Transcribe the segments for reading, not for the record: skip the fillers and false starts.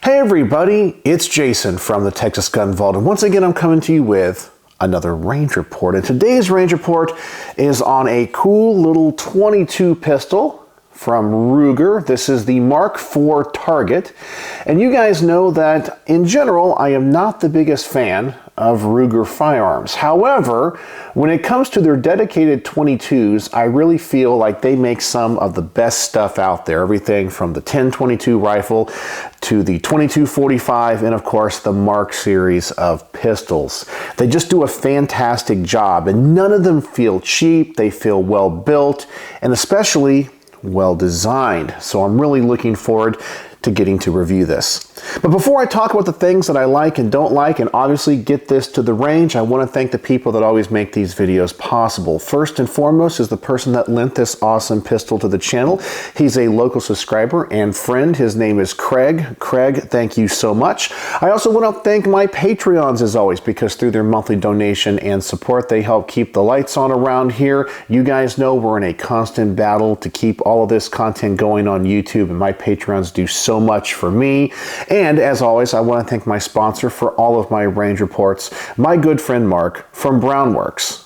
Hey everybody, it's Jason from the Texas Gun Vault, and once again I'm coming to you with another range report. And today's range report is on a cool little 22 pistol from Ruger. This is the Mark IV Target, and you guys know that in general I am not the biggest fan of Ruger firearms. However, when it comes to their dedicated 22s, I really feel like they make some of the best stuff out there. Everything from the 10-22 rifle to the 22-45 and of course the Mark series of pistols. They just do a fantastic job, and none of them feel cheap. They feel well built and especially well designed. So I'm really looking forward to getting to review this. But before I talk about the things that I like and don't like and obviously get this to the range, I want to thank the people that always make these videos possible. First and foremost is the person that lent this awesome pistol to the channel. He's a local subscriber and friend. His name is Craig. Craig, thank you so much. I also want to thank my Patreons as always, because through their monthly donation and support, they help keep the lights on around here. You guys know we're in a constant battle to keep all of this content going on YouTube, and my Patreons do so much for me. And as always, I want to thank my sponsor for all of my range reports, my good friend Mark from Brownworks.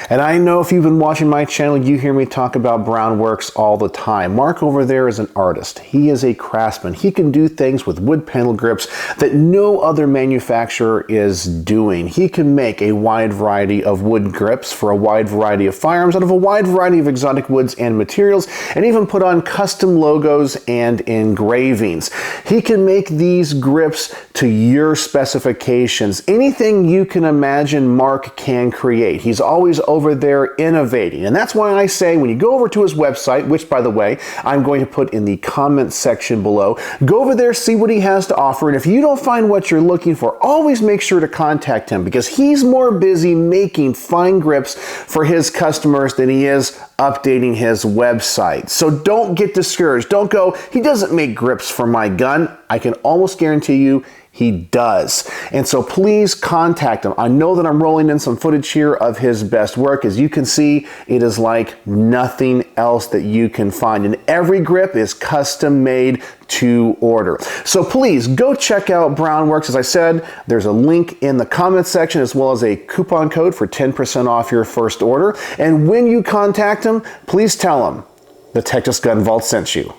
And I know if you've been watching my channel, you hear me talk about Brownworks all the time. Mark over there is an artist. He is a craftsman. He can do things with wood panel grips that no other manufacturer is doing. He can make a wide variety of wood grips for a wide variety of firearms out of a wide variety of exotic woods and materials, and even put on custom logos and engravings. He can make these grips to your specifications. Anything you can imagine, Mark can create. He's always over there innovating. And that's why I say when you go over to his website, which by the way, I'm going to put in the comments section below, go over there, see what he has to offer. And if you don't find what you're looking for, always make sure to contact him, because he's more busy making fine grips for his customers than he is updating his website. So don't get discouraged. Don't go, he doesn't make grips for my gun. I can almost guarantee you he does. And so please contact him. I know that I'm rolling in some footage here of his best work. As you can see, it is like nothing else that you can find. And every grip is custom made to order. So please go check out Brownworks. As I said, there's a link in the comments section as well as a coupon code for 10% off your first order. And when you contact him, please tell him the Texas Gun Vault sent you.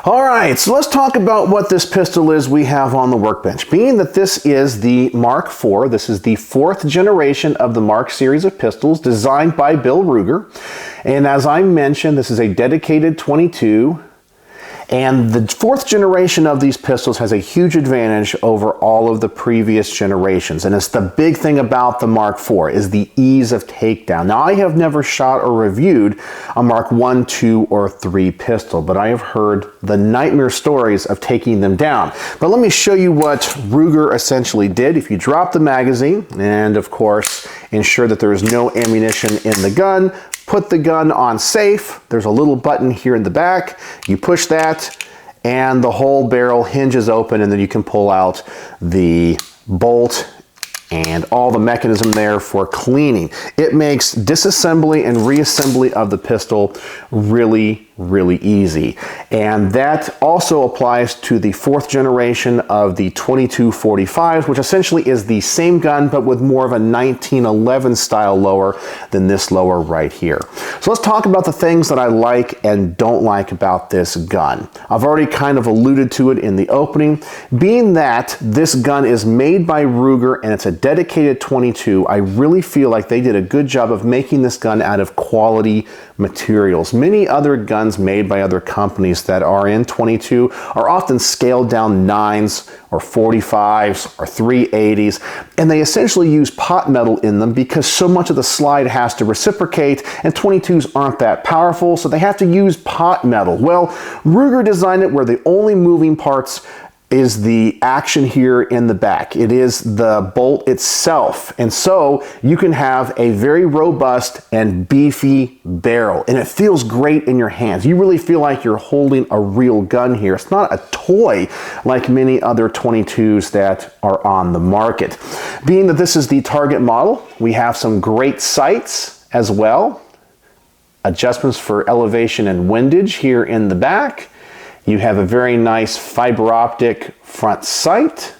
All right, so let's talk about what this pistol is we have on the workbench. Being that this is the Mark IV, this is the fourth generation of the Mark series of pistols designed by Bill Ruger. And as I mentioned, this is a dedicated 22. And the fourth generation of these pistols has a huge advantage over all of the previous generations. And it's the big thing about the Mark IV is the ease of takedown. Now, I have never shot or reviewed a Mark I, II, or III pistol, but I have heard the nightmare stories of taking them down. But let me show you what Ruger essentially did. If you drop the magazine, and of course, ensure that there is no ammunition in the gun, put the gun on safe. There's a little button here in the back. You push that and the whole barrel hinges open, and then you can pull out the bolt and all the mechanism there for cleaning. It makes disassembly and reassembly of the pistol really easy. And that also applies to the fourth generation of the 22-45, which essentially is the same gun but with more of a 1911 style lower than this lower right here. So let's talk about the things that I like and don't like about this gun. I've already kind of alluded to it in the opening. Being that this gun is made by Ruger and it's a dedicated 22, I really feel like they did a good job of making this gun out of quality materials. Many other guns made by other companies that are in 22 are often scaled down 9s or 45s or 380s, and they essentially use pot metal in them because so much of the slide has to reciprocate, and 22s aren't that powerful, so they have to use pot metal. Well, Ruger designed it where the only moving parts is the action here in the back. It is the bolt itself. And so you can have a very robust and beefy barrel, and it feels great in your hands. You really feel like you're holding a real gun here. It's not a toy like many other 22s that are on the market. Being that this is the Target model, we have some great sights as well. Adjustments for elevation and windage here in the back. You have a very nice fiber optic front sight.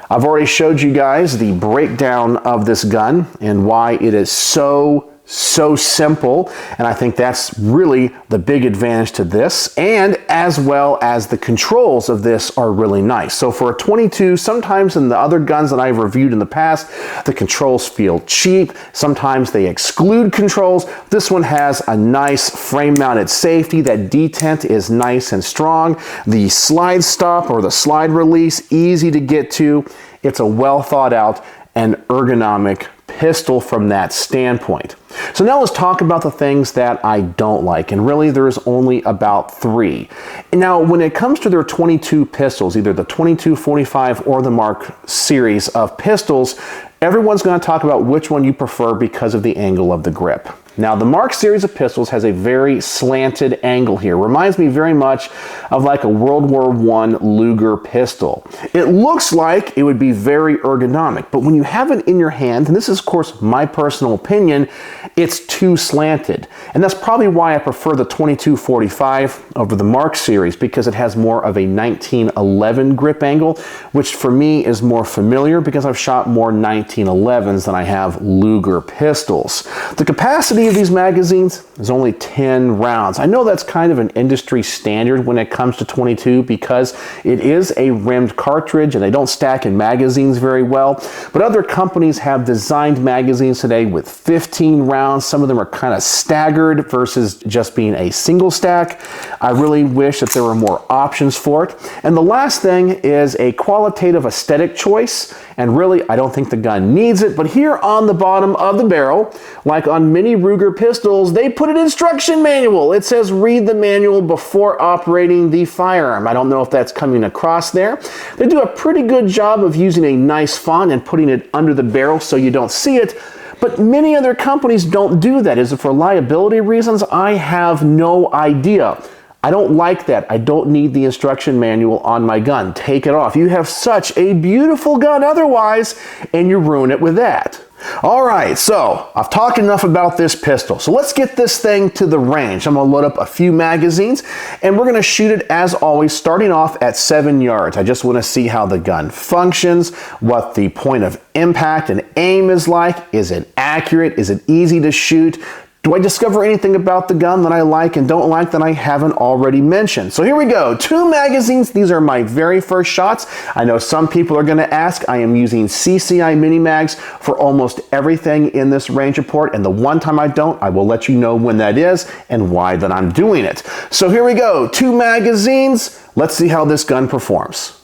I've already showed you guys the breakdown of this gun and why it is so simple, and I think that's really the big advantage to this, and as well as the controls of this are really nice. So for a 22, sometimes in the other guns that I've reviewed in the past, the controls feel cheap, sometimes they exclude controls. This one has a nice frame mounted safety. That detent is nice and strong. The slide stop or the slide release, easy to get to. It's a well thought out and ergonomic pistol from that standpoint. So now let's talk about the things that I don't like, and really there's only about 3. Now when it comes to their 22 pistols, either the 22-45 or the Mark series of pistols, everyone's going to talk about which one you prefer because of the angle of the grip. Now the Mark series of pistols has a very slanted angle here. Reminds me very much of like a World War I Luger pistol. It looks like it would be very ergonomic, but when you have it in your hand, and this is of course my personal opinion, it's too slanted. And that's probably why I prefer the 22-45 over the Mark series, because it has more of a 1911 grip angle, which for me is more familiar because I've shot more 1911s than I have Luger pistols. The capacity of these magazines is only 10 rounds. I know that's kind of an industry standard when it comes to 22 because it is a rimmed cartridge and they don't stack in magazines very well, but other companies have designed magazines today with 15 rounds. Some of them are kind of staggered versus just being a single stack. I really wish that there were more options for it. And the last thing is a qualitative aesthetic choice, and really I don't think the gun needs it, but here on the bottom of the barrel, like on many Ruger pistols, they put an instruction manual. It says read the manual before operating the firearm. I don't know if that's coming across there. They do a pretty good job of using a nice font and putting it under the barrel so you don't see it, but many other companies don't do that. Is it for liability reasons? I have no idea. I don't like that. I don't need the instruction manual on my gun. Take it off. You have such a beautiful gun otherwise, and you ruin it with that. All right, so I've talked enough about this pistol. So let's get this thing to the range. I'm gonna load up a few magazines and we're gonna shoot it as always, starting off at 7 yards. I just wanna see how the gun functions, what the point of impact and aim is like. Is it accurate? Is it easy to shoot? Do I discover anything about the gun that I like and don't like that I haven't already mentioned? So here we go, 2 magazines. These are my very first shots. I know some people are gonna ask, I am using CCI mini mags for almost everything in this range report, and the one time I don't, I will let you know when that is and why that I'm doing it. So here we go, 2 magazines. Let's see how this gun performs.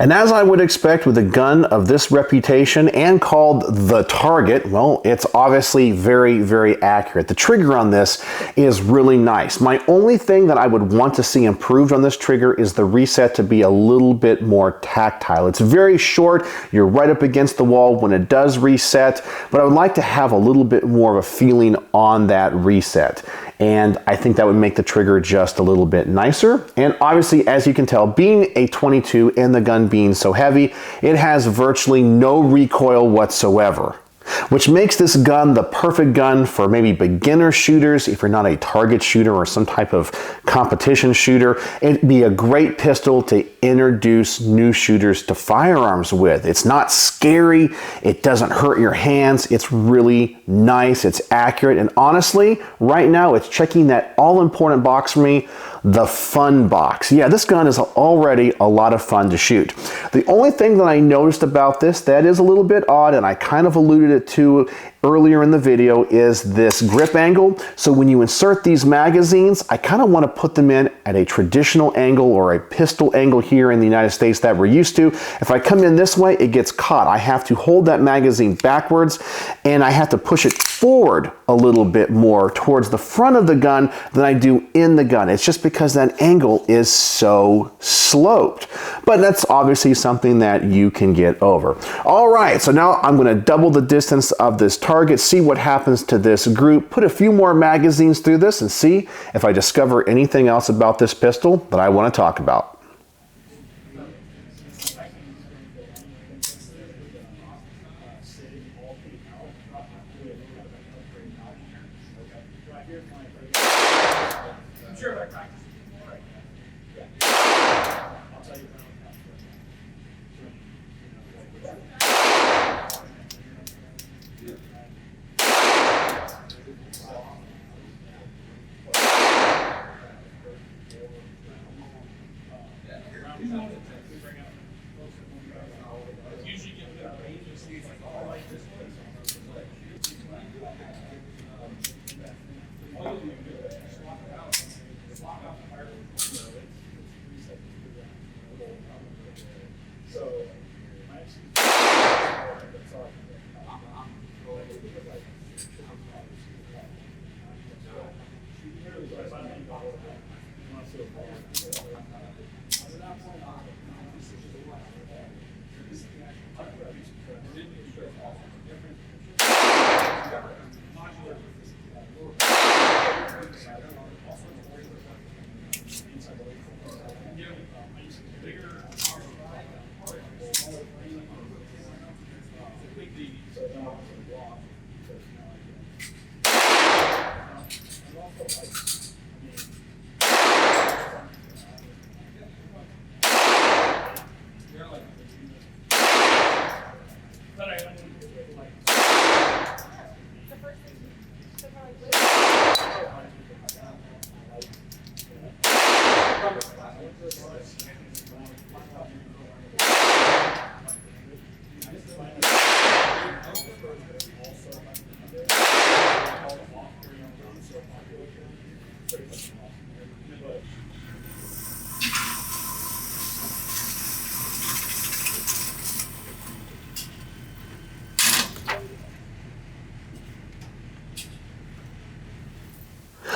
And as I would expect with a gun of this reputation and called the Target, well, it's obviously very, very accurate. The trigger on this is really nice. My only thing that I would want to see improved on this trigger is the reset to be a little bit more tactile. It's very short. You're right up against the wall when it does reset, but I would like to have a little bit more of a feeling on that reset. And I think that would make the trigger just a little bit nicer. And obviously, as you can tell, being a 22 and the gun being so heavy, it has virtually no recoil whatsoever. which makes this gun the perfect gun for maybe beginner shooters. If you're not a target shooter or some type of competition shooter, it'd be a great pistol to introduce new shooters to firearms with. It's not scary, it doesn't hurt your hands, it's really nice, it's accurate, and honestly, right now it's checking that all-important box for me, the fun box. Yeah, this gun is already a lot of fun to shoot. The only thing that I noticed about this that is a little bit odd, and I kind of alluded it to earlier in the video, is this grip angle. So when you insert these magazines, I kind of want to put them in at a traditional angle or a pistol angle here in the United States that we're used to. If I come in this way, it gets caught. I have to hold that magazine backwards and I have to push it forward a little bit more towards the front of the gun than I do in the gun. It's just because that angle is so sloped. But that's obviously something that you can get over. All right, so now I'm going to double the distance of this target, see what happens to this group, put a few more magazines through this, and see if I discover anything else about this pistol that I want to talk about.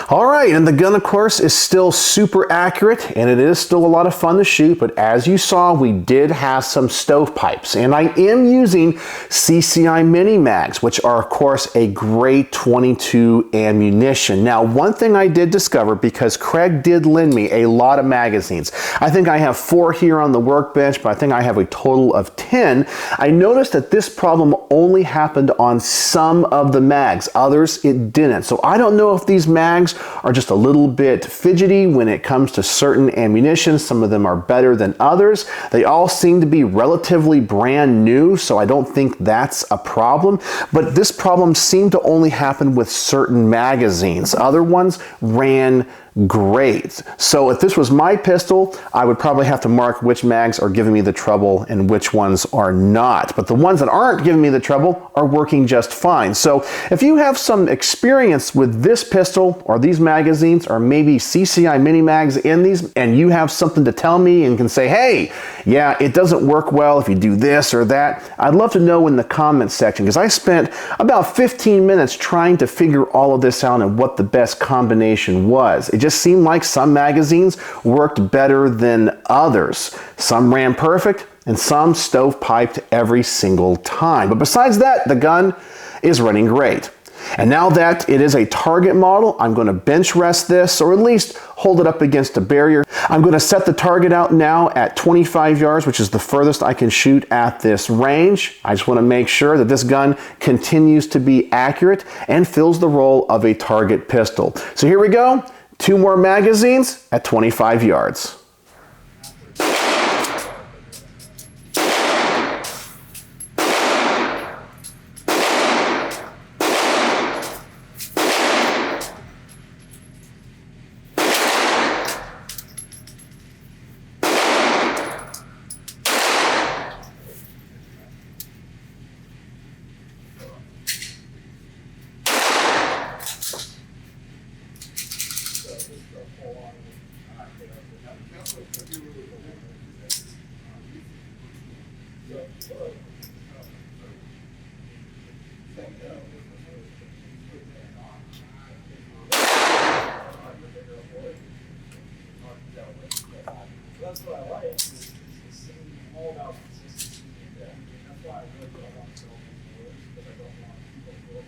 All right, and the gun, of course, is still super accurate, and it is still a lot of fun to shoot, but as you saw, we did have some stovepipes, and I am using CCI mini mags, which are, of course, a great 22 ammunition. Now, one thing I did discover, because Craig did lend me a lot of magazines, I think I have 4 here on the workbench, but I think I have a total of 10. I noticed that this problem only happened on some of the mags, others it didn't. So I don't know if these mags are just a little bit fidgety when it comes to certain ammunition. Some of them are better than others. They all seem to be relatively brand new, so I don't think that's a problem. But this problem seemed to only happen with certain magazines. Other ones ran great. So if this was my pistol, I would probably have to mark which mags are giving me the trouble and which ones are not. But the ones that aren't giving me the trouble are working just fine. So if you have some experience with this pistol or these magazines, or maybe CCI mini mags in these, and you have something to tell me and can say, hey, yeah, it doesn't work well if you do this or that, I'd love to know in the comments section, because I spent about 15 minutes trying to figure all of this out and what the best combination was. It just seemed like some magazines worked better than others. Some ran perfect and some stovepiped every single time. But besides that, the gun is running great. And now that it is a target model, I'm going to bench rest this, or at least hold it up against a barrier. I'm going to set the target out now at 25 yards, which is the furthest I can shoot at this range. I just want to make sure that this gun continues to be accurate and fills the role of a target pistol. So here we go. 2 more magazines at 25 yards. That's what I like. It's all about consistency. That's why I really don't want to go forward, because I don't want people to go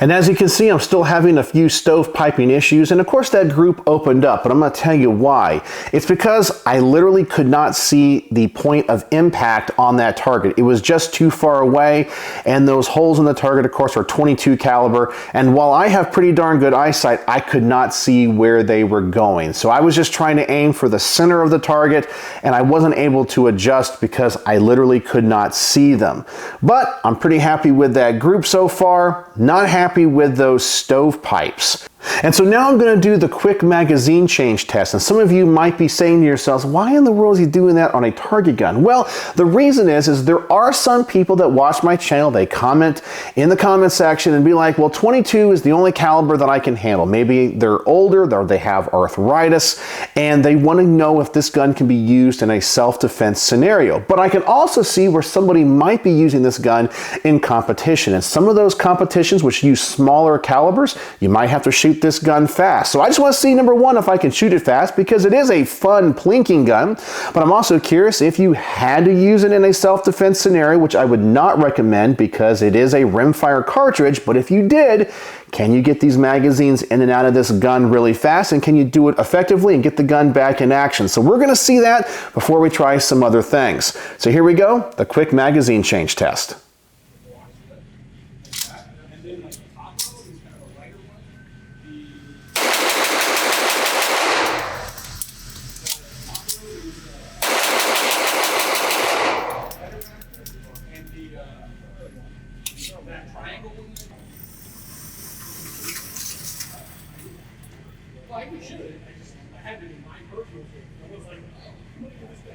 And as you can see, I'm still having a few stovepiping issues, and of course that group opened up, but I'm going to tell you why. It's because I literally could not see the point of impact on that target. It was just too far away, and those holes in the target, of course, are 22 caliber, and while I have pretty darn good eyesight, I could not see where they were going. So I was just trying to aim for the center of the target, and I wasn't able to adjust because I literally could not see them. But I'm pretty happy with that group so far. Not happy with those stovepipes. And so now I'm going to do the quick magazine change test. And some of you might be saying to yourselves, why in the world is he doing that on a target gun? Well, the reason is there are some people that watch my channel, they comment in the comment section and be like, well, 22 is the only caliber that I can handle. Maybe they're older, or they have arthritis, and they want to know if this gun can be used in a self-defense scenario. But I can also see where somebody might be using this gun in competition. And some of those competitions which use smaller calibers, you might have to shoot this gun fast. So I just want to see, number one, if I can shoot it fast, because it is a fun plinking gun, but I'm also curious if you had to use it in a self-defense scenario, which I would not recommend because it is a rimfire cartridge, but if you did, can you get these magazines in and out of this gun really fast, and can you do it effectively and get the gun back in action? So we're going to see that before we try some other things. So here we go, the quick magazine change test. Well, I should have. I had to do mine personally. I was like, oh, look at this guy.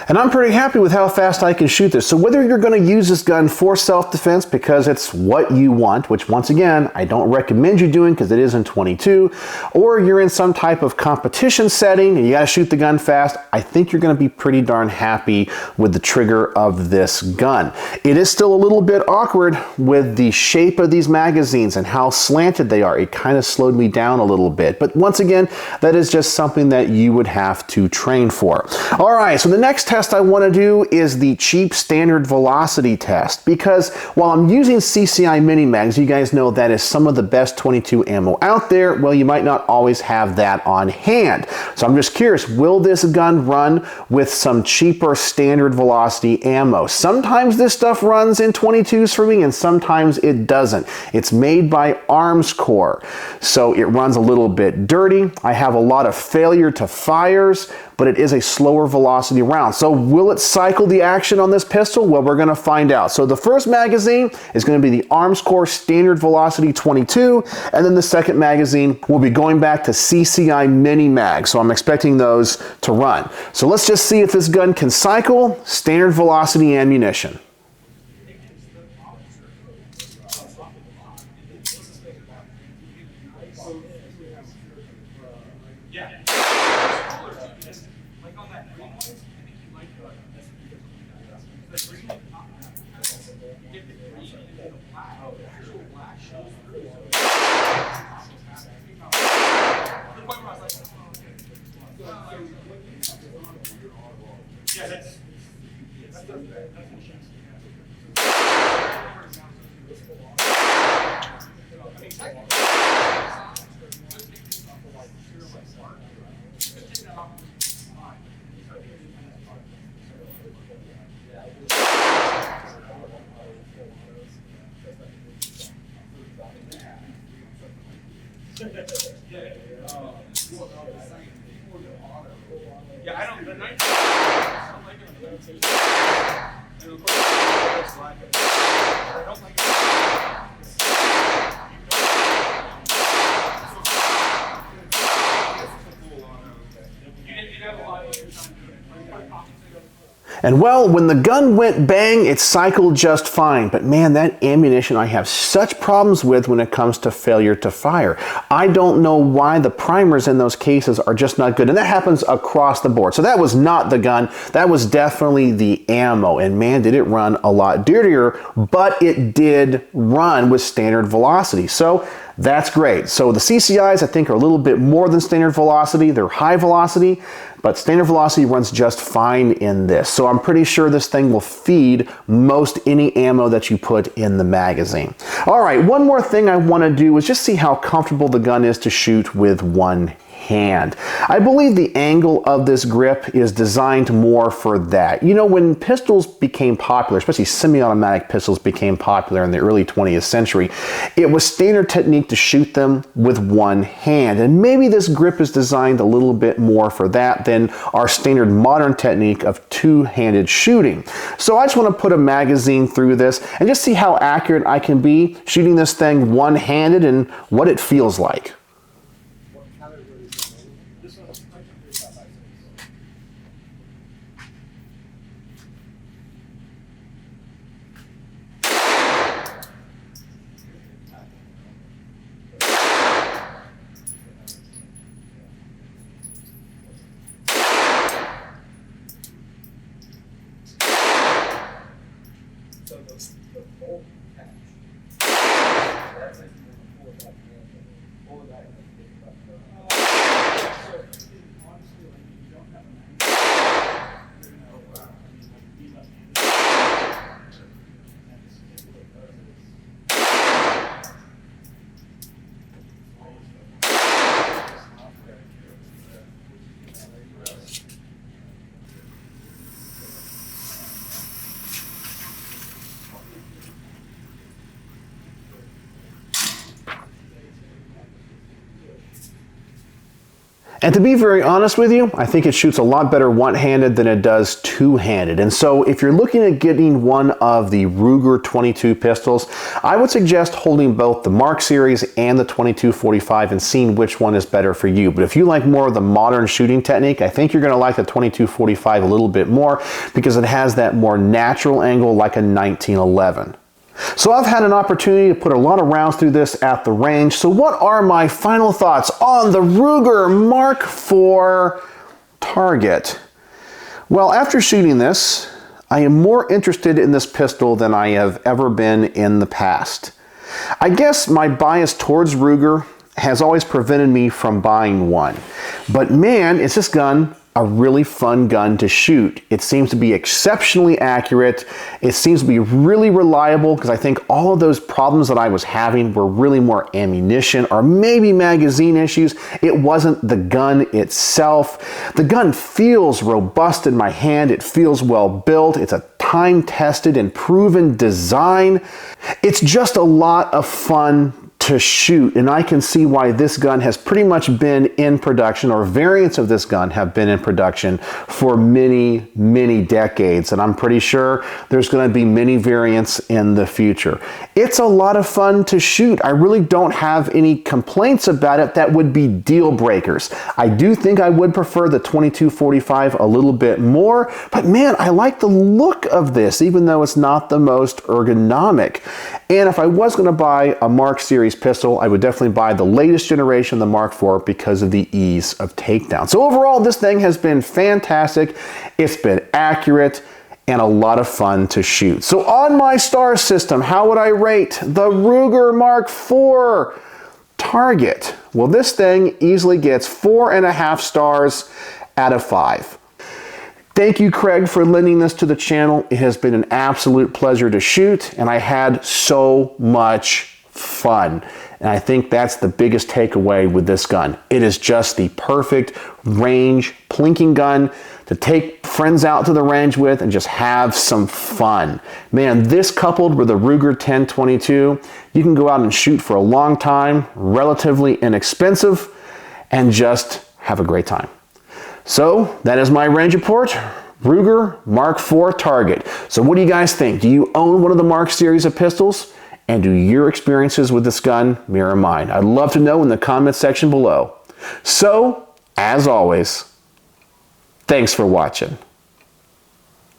And I'm pretty happy with how fast I can shoot this. So whether you're going to use this gun for self-defense because it's what you want, which once again, I don't recommend you doing because it is in 22, or you're in some type of competition setting and you got to shoot the gun fast, I think you're going to be pretty darn happy with the trigger of this gun. It is still a little bit awkward with the shape of these magazines and how slanted they are. It kind of slowed me down a little bit. But once again, that is just something that you would have to train for. All right, so the next test I want to do is the cheap standard velocity test, because while I'm using CCI mini mags, you guys know that is some of the best 22 ammo out there. Well, you might not always have that on hand. So I'm just curious, will this gun run with some cheaper standard velocity ammo? Sometimes this stuff runs in 22s for me and sometimes it doesn't. It's made by Arms Corps, so it runs a little bit dirty. I have a lot of failure to fires, but it is a slower velocity round. So will it cycle the action on this pistol? Well, we're gonna find out. So the first magazine is gonna be the Arms Corps Standard Velocity 22, and then the second magazine will be going back to CCI Mini Mag. So I'm expecting those to run. So let's just see if this gun can cycle standard velocity ammunition. Yeah, I don't. The 19. I don't like it on the 19. And of course, I don't like it. You have a lot of your time doing it. And well, when the gun went bang, it cycled just fine. But man, that ammunition I have such problems with when it comes to failure to fire. I don't know why the primers in those cases are just not good. And that happens across the board. So that was not the gun. That was definitely the ammo. And man, did it run a lot dirtier, but it did run with standard velocity. So that's great. So the CCIs I think are a little bit more than standard velocity. They're high velocity, but standard velocity runs just fine in this. So I'm pretty sure this thing will feed most any ammo that you put in the magazine. All right, one more thing I want to do is just see how comfortable the gun is to shoot with one hand. I believe the angle of this grip is designed more for that. You know, when pistols became popular, especially semi-automatic pistols became popular in the early 20th century, it was standard technique to shoot them with one hand. And maybe this grip is designed a little bit more for that than our standard modern technique of two-handed shooting. So I just want to put a magazine through this and just see how accurate I can be shooting this thing one-handed and what it feels like. So the bolt catch, that's like you want to pull it back and pull it back and pick it up. So honestly, like you And to be very honest with you, I think it shoots a lot better one-handed than it does two-handed. And so if you're looking at getting one of the Ruger 22 pistols, I would suggest holding both the Mark series and the 2245 and seeing which one is better for you. But if you like more of the modern shooting technique, I think you're going to like the 2245 a little bit more because it has that more natural angle like a 1911. So I've had an opportunity to put a lot of rounds through this at the range. So what are my final thoughts on the Ruger Mark IV target? Well, after shooting this, I am more interested in this pistol than I have ever been in the past. I guess my bias towards Ruger has always prevented me from buying one. But man, is this gun a really fun gun to shoot. It seems to be exceptionally accurate. It seems to be really reliable because I think all of those problems that I was having were really more ammunition or maybe magazine issues. It wasn't the gun itself. The gun feels robust in my hand. It feels well built. It's a time-tested and proven design. It's just a lot of fun to shoot, and I can see why this gun has pretty much been in production, or variants of this gun have been in production for many, many decades, and I'm pretty sure there's going to be many variants in the future. It's a lot of fun to shoot. I really don't have any complaints about it that would be deal breakers. I do think I would prefer the 2245 a little bit more, but man, I like the look of this, even though it's not the most ergonomic. And if I was going to buy a Mark series pistol, I would definitely buy the latest generation of the Mark IV because of the ease of takedown. So overall, this thing has been fantastic. It's been accurate and a lot of fun to shoot. So on my star system, how would I rate the Ruger Mark IV target? Well, this thing easily gets 4.5 stars out of 5. Thank you, Craig, for lending this to the channel. It has been an absolute pleasure to shoot, and I had so much fun. And I think that's the biggest takeaway with this gun. It is just the perfect range plinking gun to take friends out to the range with and just have some fun. Man, this coupled with a Ruger 1022, you can go out and shoot for a long time, relatively inexpensive, and just have a great time. So that is my range report, Ruger Mark IV target. So what do you guys think? Do you own one of the Mark series of pistols? And do your experiences with this gun mirror mine? I'd love to know in the comments section below. So, as always, thanks for watching.